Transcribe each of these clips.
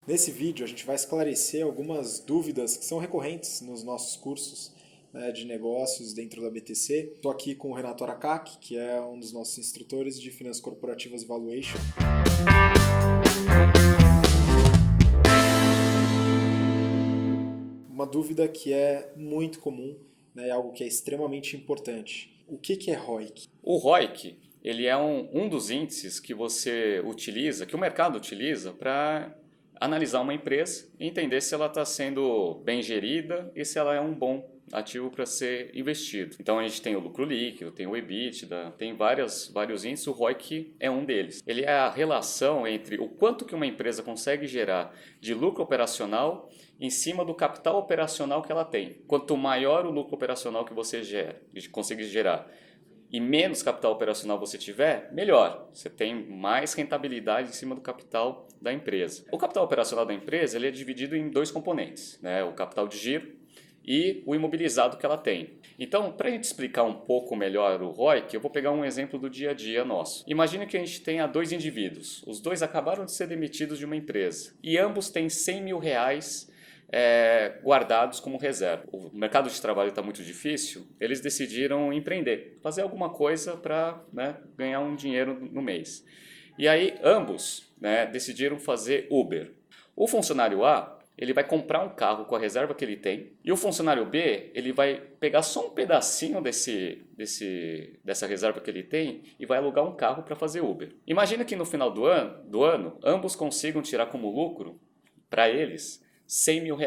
Nesse vídeo a gente vai esclarecer algumas dúvidas que são recorrentes nos nossos cursos, né, de negócios dentro da BTC. Estou aqui com o Renato Aracaki, que é um dos nossos instrutores de Finanças Corporativas Valuation. Uma dúvida que é muito comum, né, algo que é extremamente importante. O que é ROIC? O ROIC, ele é um dos índices que você utiliza, que o mercado utiliza para analisar uma empresa e entender se ela está sendo bem gerida e se ela é um bom ativo para ser investido. Então a gente tem o lucro líquido, tem o EBITDA, tem vários índices, o ROIC é um deles. Ele é a relação entre o quanto que uma empresa consegue gerar de lucro operacional em cima do capital operacional que ela tem. Quanto maior o lucro operacional que você conseguir gerar, e menos capital operacional você tiver, melhor. Você tem mais rentabilidade em cima do capital da empresa. O capital operacional da empresa ele é dividido em dois componentes, né? O capital de giro e o imobilizado que ela tem. Então, para a gente explicar um pouco melhor o ROIC, eu vou pegar um exemplo do dia a dia nosso. Imagine que a gente tenha dois indivíduos. Os dois acabaram de ser demitidos de uma empresa e ambos têm R$100 mil guardados como reserva. O mercado de trabalho está muito difícil, eles decidiram empreender, fazer alguma coisa para, né, ganhar um dinheiro no mês. E aí ambos, né, decidiram fazer Uber. O funcionário A ele vai comprar um carro com a reserva que ele tem e o funcionário B ele vai pegar só um pedacinho dessa reserva que ele tem e vai alugar um carro para fazer Uber. Imagina que no final do ano ambos consigam tirar como lucro para eles R$100 mil.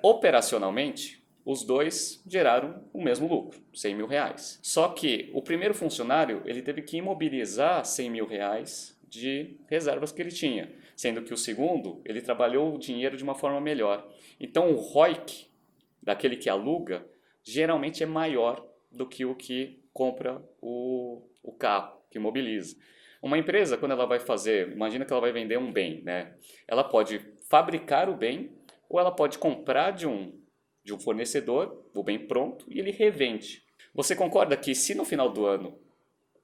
Operacionalmente, os dois geraram o mesmo lucro, R$100 mil. Só que o primeiro funcionário ele teve que imobilizar R$100 mil de reservas que ele tinha, sendo que o segundo ele trabalhou o dinheiro de uma forma melhor. Então o ROIC daquele que aluga geralmente é maior do que o que compra o carro, que imobiliza. Uma empresa, quando ela vai fazer, imagina que ela vai vender um bem, né? Ela pode fabricar o bem ou ela pode comprar de um fornecedor o bem pronto e ele revende. Você concorda que se no final do ano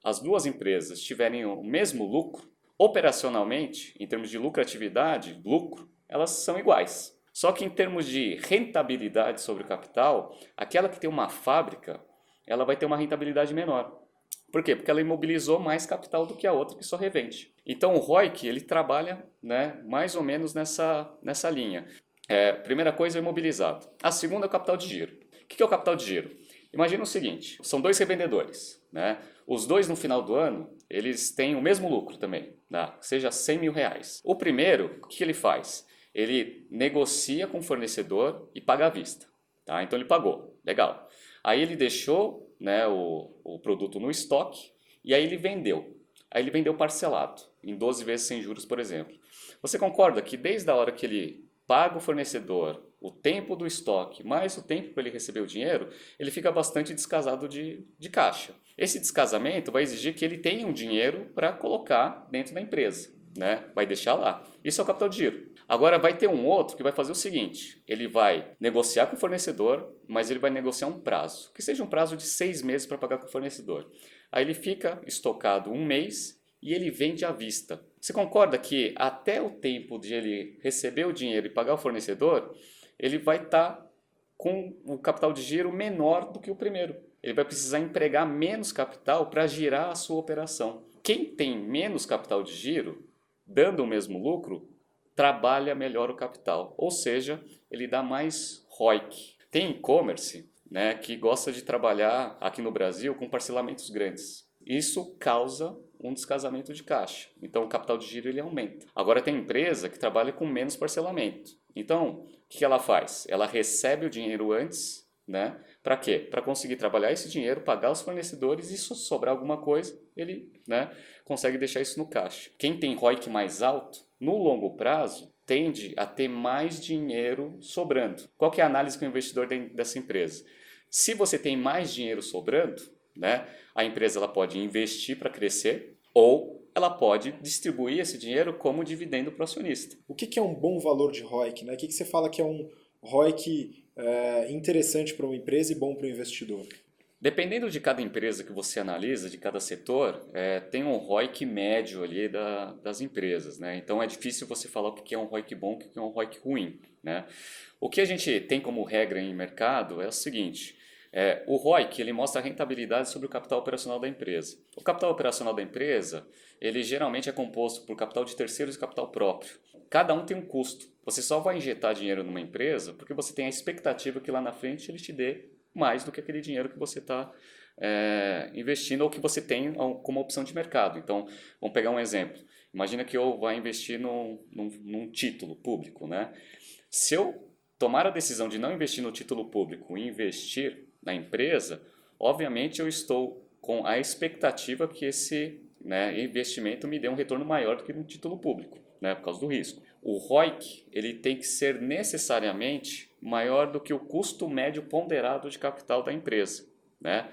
as duas empresas tiverem o mesmo lucro, operacionalmente, em termos de lucratividade, elas são iguais. Só que em termos de rentabilidade sobre o capital, aquela que tem uma fábrica, ela vai ter uma rentabilidade menor. Por quê? Porque ela imobilizou mais capital do que a outra que só revende. Então o ROIC ele trabalha, né, mais ou menos nessa linha. Primeira coisa é o imobilizado. A segunda é o capital de giro. O que é o capital de giro? Imagina o seguinte, são dois revendedores, né? Os dois no final do ano, eles têm o mesmo lucro também, né? Seja R$100 mil. O primeiro, o que ele faz? Ele negocia com o fornecedor e paga à vista. Tá? Então ele pagou, legal. Aí ele deixou, né, o produto no estoque e aí ele vendeu. Aí ele vendeu parcelado, em 12 vezes sem juros, por exemplo. Você concorda que desde a hora que ele paga o fornecedor, o tempo do estoque, mais o tempo para ele receber o dinheiro, ele fica bastante descasado de caixa. Esse descasamento vai exigir que ele tenha um dinheiro para colocar dentro da empresa, né? Vai deixar lá. Isso é o capital de giro. Agora vai ter um outro que vai fazer o seguinte, ele vai negociar com o fornecedor, mas ele vai negociar um prazo, que seja um prazo de 6 meses para pagar com o fornecedor. Aí ele fica estocado um mês e ele vende à vista. Você concorda que até o tempo de ele receber o dinheiro e pagar o fornecedor, ele vai estar com o capital de giro menor do que o primeiro. Ele vai precisar empregar menos capital para girar a sua operação. Quem tem menos capital de giro, dando o mesmo lucro, trabalha melhor o capital, ou seja, ele dá mais ROIC. Tem e-commerce, né, que gosta de trabalhar aqui no Brasil com parcelamentos grandes. Isso causa um descasamento de caixa. Então o capital de giro ele aumenta. Agora tem empresa que trabalha com menos parcelamento. Então, o que ela faz? Ela recebe o dinheiro antes, né? Para quê? Para conseguir trabalhar esse dinheiro, pagar os fornecedores e se sobrar alguma coisa, ele, né, consegue deixar isso no caixa. Quem tem ROIC mais alto, no longo prazo, tende a ter mais dinheiro sobrando. Qual que é a análise que o investidor tem dessa empresa? Se você tem mais dinheiro sobrando, né, a empresa ela pode investir para crescer ou ela pode distribuir esse dinheiro como dividendo para o acionista. O que é um bom valor de ROIC, né? O que você fala que é um ROIC interessante para uma empresa e bom para o investidor? Dependendo de cada empresa que você analisa, de cada setor, tem um ROIC médio ali das empresas, né? Então é difícil você falar o que é um ROIC bom e o que é um ROIC ruim, né? O que a gente tem como regra em mercado é o seguinte: o ROIC ele mostra a rentabilidade sobre o capital operacional da empresa. O capital operacional da empresa ele geralmente é composto por capital de terceiros e capital próprio. Cada um tem um custo. Você só vai injetar dinheiro numa empresa porque você tem a expectativa que lá na frente ele te dê mais do que aquele dinheiro que você está investindo ou que você tem como opção de mercado. Então, vamos pegar um exemplo. Imagina que eu vá investir num título público, né? Se eu tomar a decisão de não investir no título público e investir na empresa, obviamente eu estou com a expectativa que esse investimento me dê um retorno maior do que no título público, né, por causa do risco. O ROIC ele tem que ser necessariamente maior do que o custo médio ponderado de capital da empresa, né?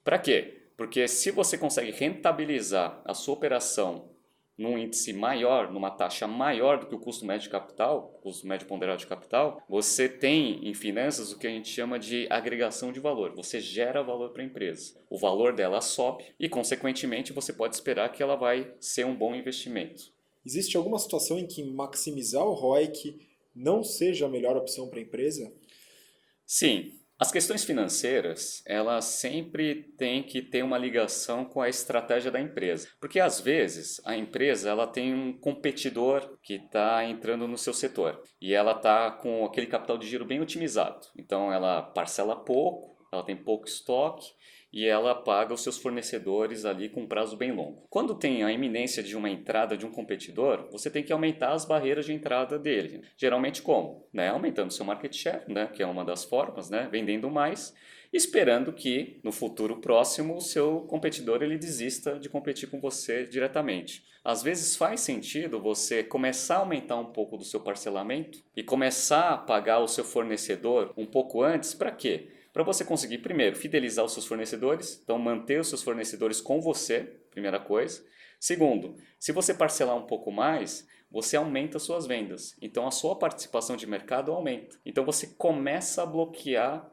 Para quê? Porque se você consegue rentabilizar a sua operação num índice maior, numa taxa maior do que o custo médio de capital, custo médio ponderado de capital, você tem em finanças o que a gente chama de agregação de valor. Você gera valor para a empresa. O valor dela sobe e, consequentemente, você pode esperar que ela vai ser um bom investimento. Existe alguma situação em que maximizar o ROIC não seja a melhor opção para a empresa? Sim. As questões financeiras, elas sempre têm que ter uma ligação com a estratégia da empresa. Porque, às vezes, a empresa ela tem um competidor que está entrando no seu setor. E ela está com aquele capital de giro bem otimizado. Então, ela parcela pouco, ela tem pouco estoque e ela paga os seus fornecedores ali com um prazo bem longo. Quando tem a iminência de uma entrada de um competidor, você tem que aumentar as barreiras de entrada dele. Geralmente como? Aumentando seu market share, que é uma das formas, vendendo mais, esperando que no futuro próximo o seu competidor ele desista de competir com você diretamente. Às vezes faz sentido você começar a aumentar um pouco do seu parcelamento e começar a pagar o seu fornecedor um pouco antes. Para quê? Para você conseguir, primeiro, fidelizar os seus fornecedores, então manter os seus fornecedores com você, primeira coisa. Segundo, se você parcelar um pouco mais, você aumenta as suas vendas. Então a sua participação de mercado aumenta. Então você começa a bloquear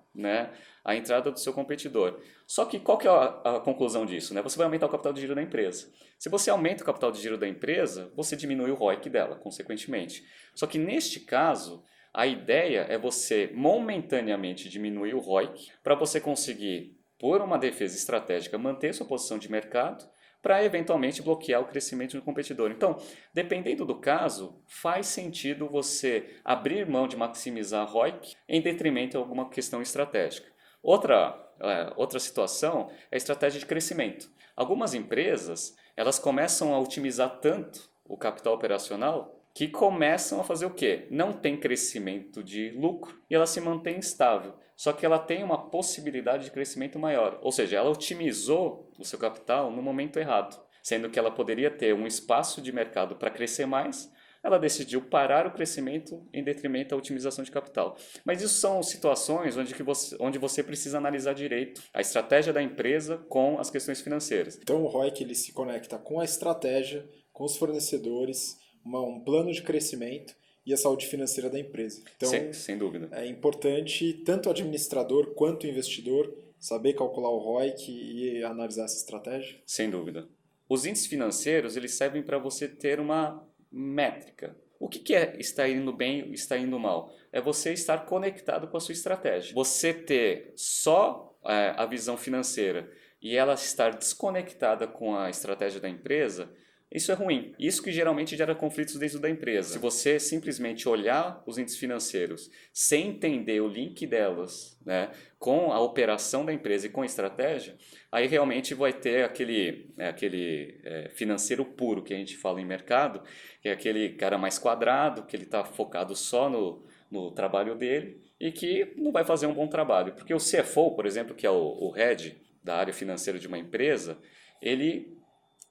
a entrada do seu competidor. Só que qual que é a conclusão disso? Você vai aumentar o capital de giro da empresa. Se você aumenta o capital de giro da empresa, você diminui o ROIC dela, consequentemente. Só que neste caso, a ideia é você momentaneamente diminuir o ROIC para você conseguir, por uma defesa estratégica, manter sua posição de mercado para eventualmente bloquear o crescimento do competidor. Então, dependendo do caso, faz sentido você abrir mão de maximizar ROIC em detrimento de alguma questão estratégica. Outra situação é a estratégia de crescimento. Algumas empresas elas começam a otimizar tanto o capital operacional que começam a fazer o quê? Não tem crescimento de lucro e ela se mantém estável. Só que ela tem uma possibilidade de crescimento maior. Ou seja, ela otimizou o seu capital no momento errado. Sendo que ela poderia ter um espaço de mercado para crescer mais, ela decidiu parar o crescimento em detrimento da otimização de capital. Mas isso são situações onde você precisa analisar direito a estratégia da empresa com as questões financeiras. Então o ROIC ele se conecta com a estratégia, com os fornecedores, um plano de crescimento e a saúde financeira da empresa. Então, sem dúvida. É importante tanto o administrador quanto o investidor saber calcular o ROIC e analisar essa estratégia? Sem dúvida. Os índices financeiros eles servem para você ter uma métrica. O que é estar indo bem e estar indo mal? É você estar conectado com a sua estratégia. Você ter só a visão financeira e ela estar desconectada com a estratégia da empresa, isso é ruim. Isso que geralmente gera conflitos dentro da empresa. Se você simplesmente olhar os índices financeiros sem entender o link delas com a operação da empresa e com a estratégia, aí realmente vai ter aquele financeiro puro que a gente fala em mercado, que é aquele cara mais quadrado, que ele está focado só no trabalho dele e que não vai fazer um bom trabalho. Porque o CFO, por exemplo, que é o head da área financeira de uma empresa, ele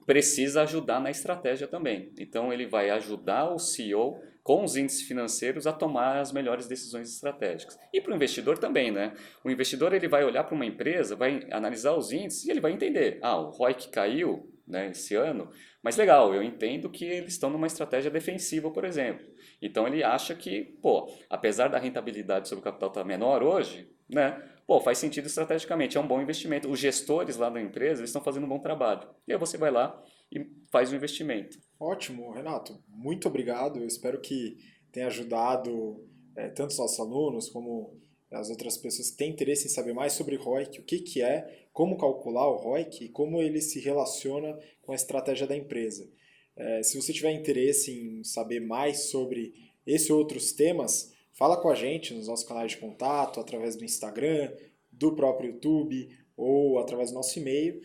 precisa ajudar na estratégia também. Então, ele vai ajudar o CEO com os índices financeiros a tomar as melhores decisões estratégicas. E para o investidor também, O investidor ele vai olhar para uma empresa, vai analisar os índices e ele vai entender. O ROIC caiu, né, esse ano, mas legal, eu entendo que eles estão numa estratégia defensiva, por exemplo. Então ele acha que, pô, apesar da rentabilidade sobre o capital estar menor hoje, né, pô, faz sentido estrategicamente, é um bom investimento. Os gestores lá da empresa eles estão fazendo um bom trabalho. E aí você vai lá e faz o investimento. Ótimo, Renato. Muito obrigado. Eu espero que tenha ajudado tanto os nossos alunos como as outras pessoas que têm interesse em saber mais sobre ROIC, o que que é, como calcular o ROIC e como ele se relaciona com a estratégia da empresa. Se você tiver interesse em saber mais sobre esse e outros temas, fala com a gente nos nossos canais de contato, através do Instagram, do próprio YouTube ou através do nosso e-mail,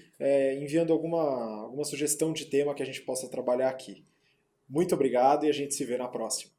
enviando alguma sugestão de tema que a gente possa trabalhar aqui. Muito obrigado e a gente se vê na próxima.